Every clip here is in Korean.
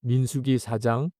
민수기 4장.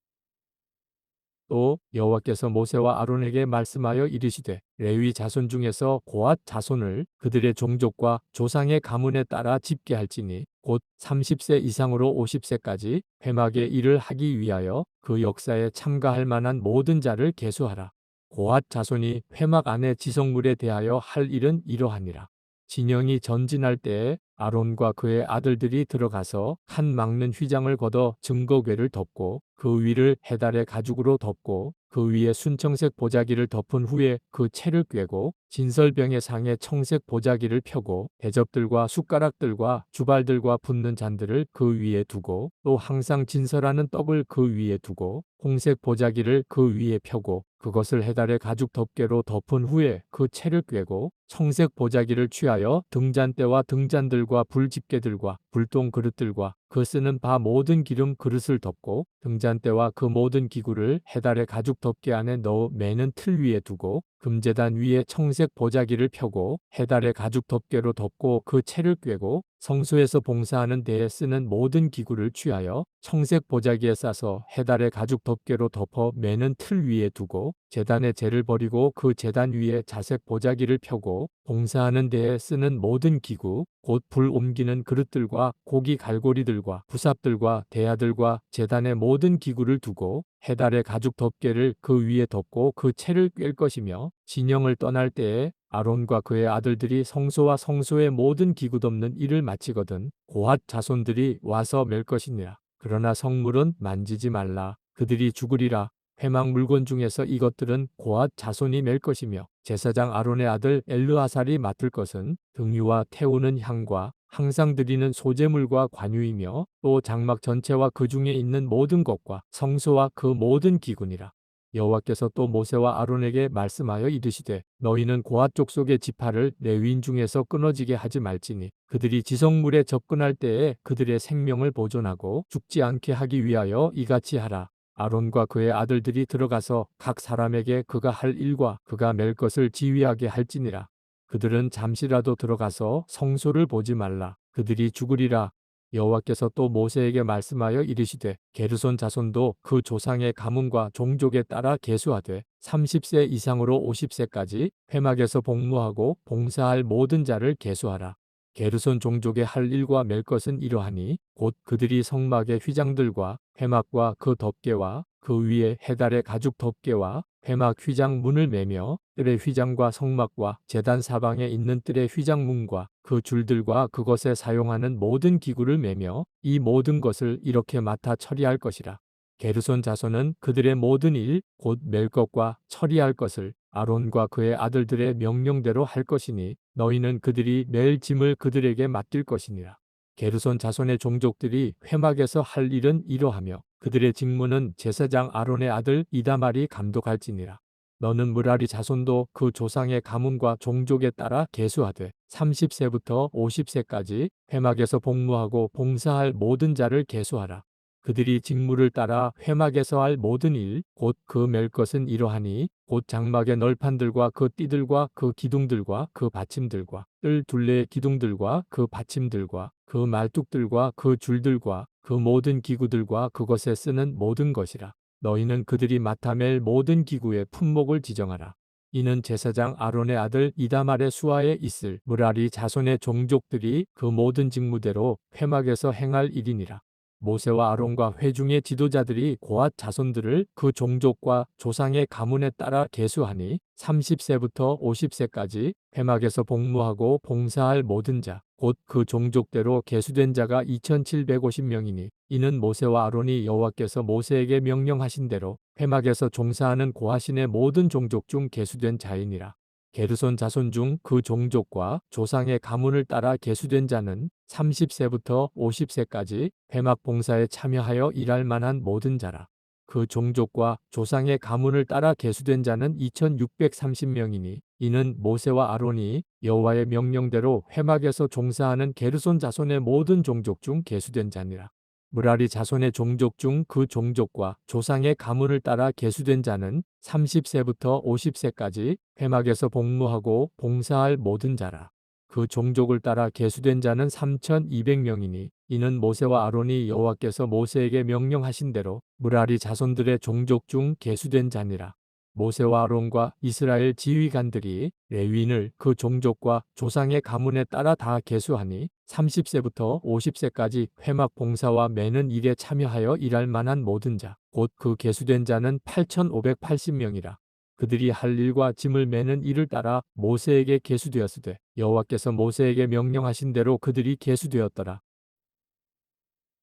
또 여호와께서 모세와 아론에게 말씀하여 이르시되 레위 자손 중에서 고앗 자손을 그들의 종족과 조상의 가문에 따라 집계할지니 곧 30세 이상으로 50세까지 회막의 일을 하기 위하여 그 역사에 참가할 만한 모든 자를 계수하라. 고앗 자손이 회막 안의 지성물에 대하여 할 일은 이러하니라. 진영이 전진할 때에 아론과 그의 아들들이 들어가서 칸 막는 휘장을 걷어 증거궤를 덮고 그 위를 해달의 가죽으로 덮고 그 위에 순청색 보자기를 덮은 후에 그 채를 꿰고 진설병의 상에 청색 보자기를 펴고 대접들과 숟가락들과 주발들과 붓는 잔들을 그 위에 두고 또 항상 진설하는 떡을 그 위에 두고 홍색 보자기를 그 위에 펴고 그것을 해달의 가죽 덮개로 덮은 후에 그 채를 꿰고 청색 보자기를 취하여 등잔대와 등잔들과 불집게들과 불똥 그릇들과 그 쓰는 바 모든 기름 그릇을 덮고 등잔대와 그 모든 기구를 해달의 가죽 덮개 안에 넣어 매는 틀 위에 두고 금제단 위에 청색 보자기를 펴고 해달의 가죽 덮개로 덮고 그 채를 꿰고 성소에서 봉사하는 데에 쓰는 모든 기구를 취하여 청색 보자기에 싸서 해달의 가죽 덮개로 덮어 매는 틀 위에 두고 제단의 재를 버리고 그 제단 위에 자색 보자기를 펴고 봉사하는 데에 쓰는 모든 기구 곧 불 옮기는 그릇들과 고기 갈고리들과 부삽들과 대야들과 제단의 모든 기구를 두고 해달의 가죽 덮개를 그 위에 덮고 그 채를 꿰 것이며 진영을 떠날 때에 아론과 그의 아들들이 성소와 성소의 모든 기구 덮는 일을 마치거든 고앗 자손들이 와서 맬 것이니라. 그러나 성물은 만지지 말라. 그들이 죽으리라. 회막 물건 중에서 이것들은 고앗 자손이 맬 것이며 제사장 아론의 아들 엘르아살이 맡을 것은 등유와 태우는 향과 항상 드리는 소제물과 관유이며 또 장막 전체와 그 중에 있는 모든 것과 성소와 그 모든 기구니라. 여호와께서 또 모세와 아론에게 말씀하여 이르시되 너희는 고앗 족속의 지파를 레위인 중에서 끊어지게 하지 말지니 그들이 지성물에 접근할 때에 그들의 생명을 보존하고 죽지 않게 하기 위하여 이같이 하라. 아론과 그의 아들들이 들어가서 각 사람에게 그가 할 일과 그가 맬 것을 지휘하게 할지니라. 그들은 잠시라도 들어가서 성소를 보지 말라. 그들이 죽으리라. 여호와께서 또 모세에게 말씀하여 이르시되 게르손 자손도 그 조상의 가문과 종족에 따라 계수하되 30세 이상으로 50세까지 회막에서 복무하고 봉사할 모든 자를 계수하라. 게르손 종족의 할 일과 맬 것은 이러하니 곧 그들이 성막의 휘장들과 회막과 그 덮개와 그 위에 해달의 가죽 덮개와 회막 휘장 문을 매며 뜰의 휘장과 성막과 제단 사방에 있는 뜰의 휘장 문과 그 줄들과 그것에 사용하는 모든 기구를 매며 이 모든 것을 이렇게 맡아 처리할 것이라. 게르손 자손은 그들의 모든 일 곧 맬 것과 처리할 것을 아론과 그의 아들들의 명령대로 할 것이니 너희는 그들이 맬 짐을 그들에게 맡길 것이니라. 게르손 자손의 종족들이 회막에서 할 일은 이러하며 그들의 직무는 제사장 아론의 아들 이다말이 감독할지니라. 너는 므라리 자손도 그 조상의 가문과 종족에 따라 계수하되 30세부터 50세까지 회막에서 복무하고 봉사할 모든 자를 계수하라. 그들이 직무를 따라 회막에서 할 모든 일, 곧 그 맬 것은 이러하니 곧 장막의 널판들과 그 띠들과 그 기둥들과 그 받침들과 뜰 둘레의 기둥들과 그 받침들과 그 말뚝들과 그 줄들과 그 모든 기구들과 그것에 쓰는 모든 것이라. 너희는 그들이 맡아 맬 모든 기구의 품목을 지정하라. 이는 제사장 아론의 아들 이다말의 수하에 있을 므라리 자손의 종족들이 그 모든 직무대로 회막에서 행할 일이니라. 모세와 아론과 회중의 지도자들이 고앗 자손들을 그 종족과 조상의 가문에 따라 계수하니 30세부터 50세까지 회막에서 복무하고 봉사할 모든 자, 곧 그 종족대로 계수된 자가 2750명이니 이는 모세와 아론이 여호와께서 모세에게 명령하신 대로 회막에서 종사하는 고앗인의 모든 종족 중 계수된 자이니라. 게르손 자손 중 그 종족과 조상의 가문을 따라 계수된 자는 30세부터 50세까지 회막 봉사에 참여하여 일할 만한 모든 자라. 그 종족과 조상의 가문을 따라 계수된 자는 2630명이니 이는 모세와 아론이 여호와의 명령대로 회막에서 종사하는 게르손 자손의 모든 종족 중 계수된 자니라. 므라리 자손의 종족 중 그 종족과 조상의 가문을 따라 계수된 자는 30세부터 50세까지 회막에서 복무하고 봉사할 모든 자라. 그 종족을 따라 계수된 자는 3,200명이니 이는 모세와 아론이 여호와께서 모세에게 명령하신 대로 므라리 자손들의 종족 중 계수된 자니라. 모세와 아론과 이스라엘 지휘관들이 레위인을 그 종족과 조상의 가문에 따라 다 계수하니 30세부터 50세까지 회막 봉사와 매는 일에 참여하여 일할 만한 모든 자, 곧 그 계수된 자는 8,580명이라. 그들이 할 일과 짐을 매는 일을 따라 모세에게 계수되었으되 여호와께서 모세에게 명령하신 대로 그들이 계수되었더라.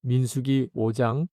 민수기 5장.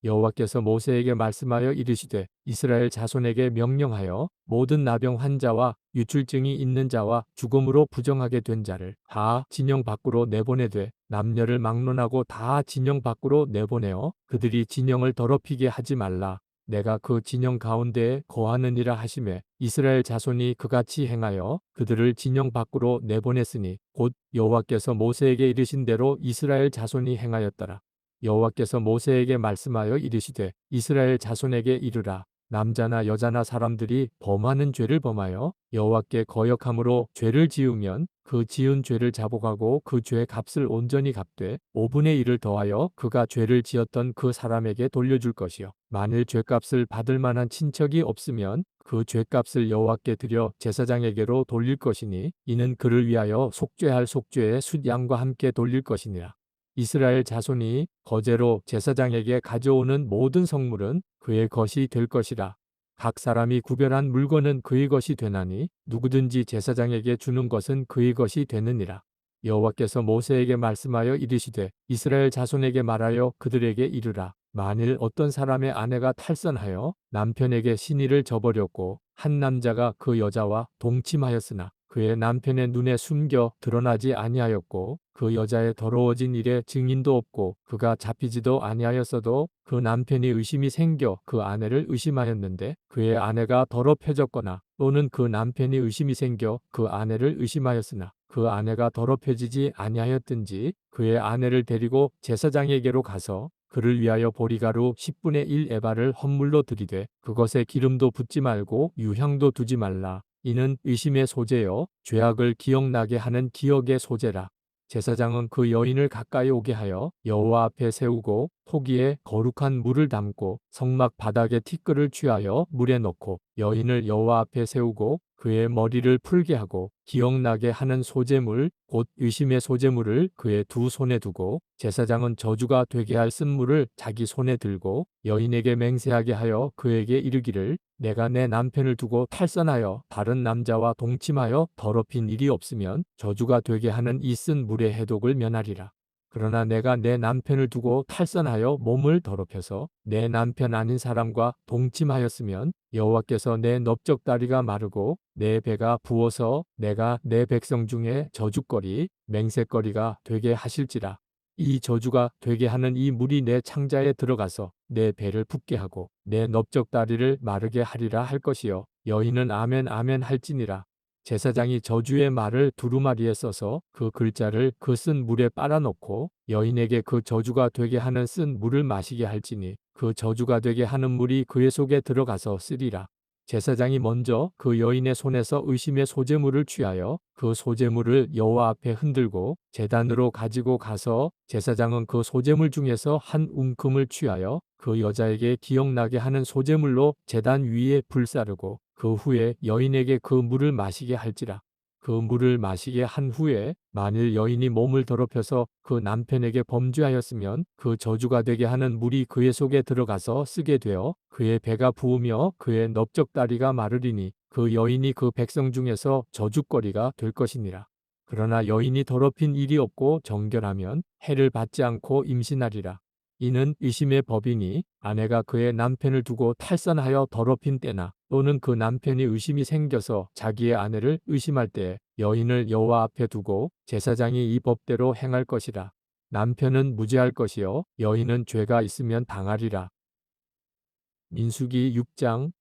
여호와께서 모세에게 말씀하여 이르시되 이스라엘 자손에게 명령하여 모든 나병 환자와 유출증이 있는 자와 죽음으로 부정하게 된 자를 다 진영 밖으로 내보내되 남녀를 막론하고 다 진영 밖으로 내보내어 그들이 진영을 더럽히게 하지 말라. 내가 그 진영 가운데에 거하느니라 하시매 이스라엘 자손이 그같이 행하여 그들을 진영 밖으로 내보냈으니 곧 여호와께서 모세에게 이르신 대로 이스라엘 자손이 행하였더라. 여호와께서 모세에게 말씀하여 이르시되 이스라엘 자손에게 이르라. 남자나 여자나 사람들이 범하는 죄를 범하여 여호와께 거역함으로 죄를 지으면 그 지은 죄를 자복하고 그 죄의 값을 온전히 갚되 5분의 1을 더하여 그가 죄를 지었던 그 사람에게 돌려줄 것이요 만일 죄값을 받을 만한 친척이 없으면 그 죄값을 여호와께 드려 제사장에게로 돌릴 것이니 이는 그를 위하여 속죄할 속죄의 숫양과 함께 돌릴 것이니라. 이스라엘 자손이 거제로 제사장에게 가져오는 모든 성물은 그의 것이 될 것이라. 각 사람이 구별한 물건은 그의 것이 되나니 누구든지 제사장에게 주는 것은 그의 것이 되느니라. 여호와께서 모세에게 말씀하여 이르시되 이스라엘 자손에게 말하여 그들에게 이르라. 만일 어떤 사람의 아내가 탈선하여 남편에게 시니를 저버렸고 한 남자가 그 여자와 동침하였으나 그의 남편의 눈에 숨겨 드러나지 아니하였고 그 여자의 더러워진 일에 증인도 없고 그가 잡히지도 아니하였어도 그 남편이 의심이 생겨 그 아내를 의심하였는데 그의 아내가 더럽혀졌거나 또는 그 남편이 의심이 생겨 그 아내를 의심하였으나 그 아내가 더럽혀지지 아니하였든지 그의 아내를 데리고 제사장에게로 가서 그를 위하여 보리가루 10분의 1 에바를 헌물로 드리되 그것에 기름도 붓지 말고 유향도 두지 말라. 이는 의심의 소재요 죄악을 기억나게 하는 기억의 소재라. 제사장은 그 여인을 가까이 오게 하여 여호와 앞에 세우고 토기에 거룩한 물을 담고 성막 바닥에 티끌을 취하여 물에 넣고 여인을 여호와 앞에 세우고 그의 머리를 풀게 하고 기억나게 하는 소재물 곧 의심의 소재물을 그의 두 손에 두고 제사장은 저주가 되게 할 쓴물을 자기 손에 들고 여인에게 맹세하게 하여 그에게 이르기를 내가 내 남편을 두고 탈선하여 다른 남자와 동침하여 더럽힌 일이 없으면 저주가 되게 하는 이 쓴 물의 해독을 면하리라. 그러나 내가 내 남편을 두고 탈선하여 몸을 더럽혀서 내 남편 아닌 사람과 동침하였으면 여호와께서 내 넓적다리가 마르고 내 배가 부어서 내가 내 백성 중에 저주거리 맹세거리가 되게 하실지라. 이 저주가 되게 하는 이 물이 내 창자에 들어가서 내 배를 붓게 하고 내 넓적다리를 마르게 하리라 할 것이요 여인은 아멘 아멘 할지니라. 제사장이 저주의 말을 두루마리에 써서 그 글자를 그 쓴 물에 빨아넣고 여인에게 그 저주가 되게 하는 쓴 물을 마시게 할지니 그 저주가 되게 하는 물이 그의 속에 들어가서 쓰리라. 제사장이 먼저 그 여인의 손에서 의심의 소재물을 취하여 그 소재물을 여호와 앞에 흔들고 제단으로 가지고 가서 제사장은 그 소재물 중에서 한 움큼을 취하여 그 여자에게 기억나게 하는 소재물로 제단 위에 불사르고 그 후에 여인에게 그 물을 마시게 할지라. 그 물을 마시게 한 후에 만일 여인이 몸을 더럽혀서 그 남편에게 범죄하였으면 그 저주가 되게 하는 물이 그의 속에 들어가서 쓰게 되어 그의 배가 부으며 그의 넓적다리가 마르리니 그 여인이 그 백성 중에서 저주거리가 될 것이니라. 그러나 여인이 더럽힌 일이 없고 정결하면 해를 받지 않고 임신하리라. 이는 의심의 법이니 아내가 그의 남편을 두고 탈선하여 더럽힌 때나 또는 그 남편이 의심이 생겨서 자기의 아내를 의심할 때에 여인을 여호와 앞에 두고 제사장이 이 법대로 행할 것이라. 남편은 무죄할 것이요 여인은 죄가 있으면 당하리라. 민수기 6장.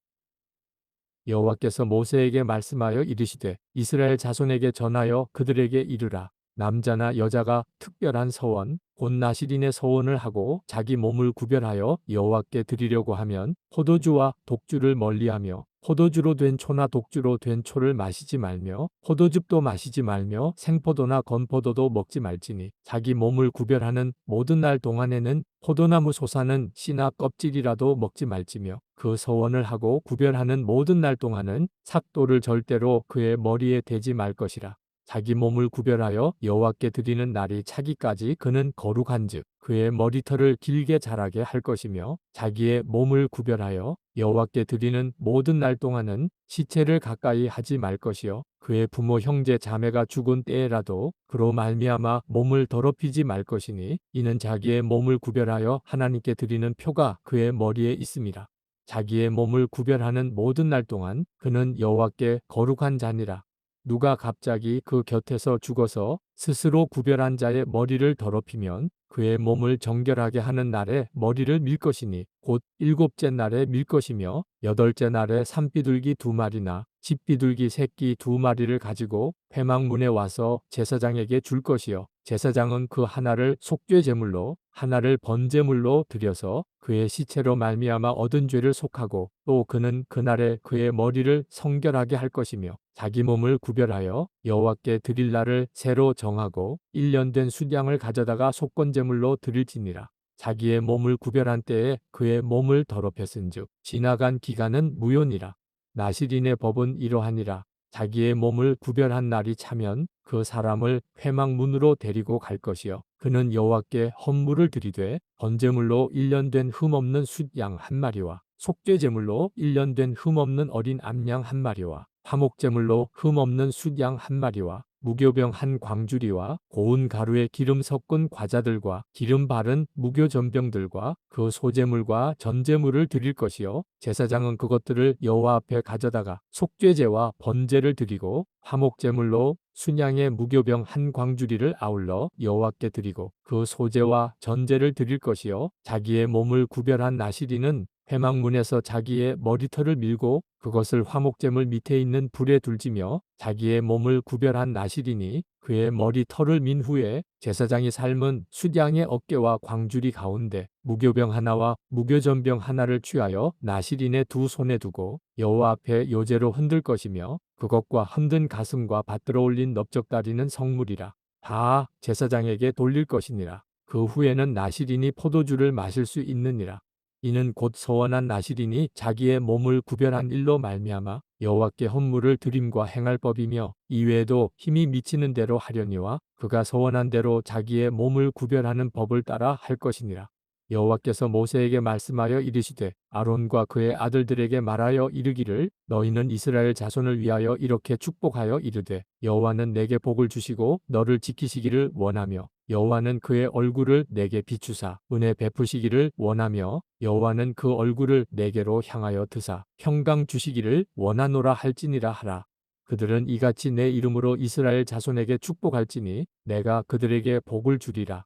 여호와께서 모세에게 말씀하여 이르시되 이스라엘 자손에게 전하여 그들에게 이르라. 남자나 여자가 특별한 서원, 곧 나시린의 서원을 하고 자기 몸을 구별하여 여호와께 드리려고 하면 포도주와 독주를 멀리하며 포도주로 된 초나 독주로 된 초를 마시지 말며 포도즙도 마시지 말며 생포도나 건포도도 먹지 말지니 자기 몸을 구별하는 모든 날 동안에는 포도나무 솟아는 씨나 껍질이라도 먹지 말지며 그 서원을 하고 구별하는 모든 날 동안은 삭도를 절대로 그의 머리에 대지 말 것이라. 자기 몸을 구별하여 여호와께 드리는 날이 차기까지 그는 거룩한즉 그의 머리털을 길게 자라게 할 것이며 자기의 몸을 구별하여 여호와께 드리는 모든 날 동안은 시체를 가까이 하지 말 것이요 그의 부모 형제 자매가 죽은 때에라도 그로 말미암아 몸을 더럽히지 말 것이니 이는 자기의 몸을 구별하여 하나님께 드리는 표가 그의 머리에 있음이라. 자기의 몸을 구별하는 모든 날 동안 그는 여호와께 거룩한 자니라. 누가 갑자기 그 곁에서 죽어서 스스로 구별한 자의 머리를 더럽히면 그의 몸을 정결하게 하는 날에 머리를 밀 것이니 곧 일곱째 날에 밀 것이며 여덟째 날에 산비둘기 2마리나 집비둘기 새끼 2마리를 가지고 회막문에 와서 제사장에게 줄 것이요 제사장은 그 하나를 속죄 제물로 하나를 번제물로 드려서 그의 시체로 말미암아 얻은 죄를 속하고 또 그는 그날에 그의 머리를 성결하게 할 것이며 자기 몸을 구별하여 여호와께 드릴 날을 새로 정하고 1년 된 수량을 가져다가 속건제물로 드릴지니라. 자기의 몸을 구별한 때에 그의 몸을 더럽혔은즉 지나간 기간은 무효니라. 나시린의 법은 이러하니라. 자기의 몸을 구별한 날이 차면 그 사람을 회막문으로 데리고 갈 것이요 그는 여호와께 헌물을 드리되 번제물로 1년 된 흠없는 숫양 1마리와 속죄제물로 1년 된 흠없는 어린 암양 1마리와 화목제물로 흠없는 숫양 1마리와 무교병 1광주리와 고운 가루에 기름 섞은 과자들과 기름 바른 무교전병들과 그 소제물과 전제물을 드릴 것이요 제사장은 그것들을 여호와 앞에 가져다가 속죄제와 번제를 드리고 화목제물로 순양의 무교병 1광주리를 아울러 여호와께 드리고 그 소제와 전제를 드릴 것이요 자기의 몸을 구별한 나시린은 회막문에서 자기의 머리털을 밀고 그것을 화목제물 밑에 있는 불에 둘지며 자기의 몸을 구별한 나시린이 그의 머리털을 민 후에 제사장이 삶은 숫양의 어깨와 광주리 가운데 무교병 하나와 무교전병 하나를 취하여 나시린의 2손에 두고 여호와 앞에 요제로 흔들 것이며 그것과 흔든 가슴과 받들어 올린 넓적다리는 성물이라. 다 제사장에게 돌릴 것이니라. 그 후에는 나시린이 포도주를 마실 수 있느니라. 이는 곧 서원한 나시린이 자기의 몸을 구별한 일로 말미암아 여호와께 헌물을 드림과 행할 법이며 이외에도 힘이 미치는 대로 하려니와 그가 서원한 대로 자기의 몸을 구별하는 법을 따라 할 것이니라. 여호와께서 모세에게 말씀하여 이르시되 아론과 그의 아들들에게 말하여 이르기를 너희는 이스라엘 자손을 위하여 이렇게 축복하여 이르되 여호와는 내게 복을 주시고 너를 지키시기를 원하며 여호와는 그의 얼굴을 내게 비추사 은혜 베푸시기를 원하며 여호와는 그 얼굴을 내게로 향하여 드사 평강 주시기를 원하노라 할지니라 하라. 그들은 이같이 내 이름으로 이스라엘 자손에게 축복할지니 내가 그들에게 복을 주리라.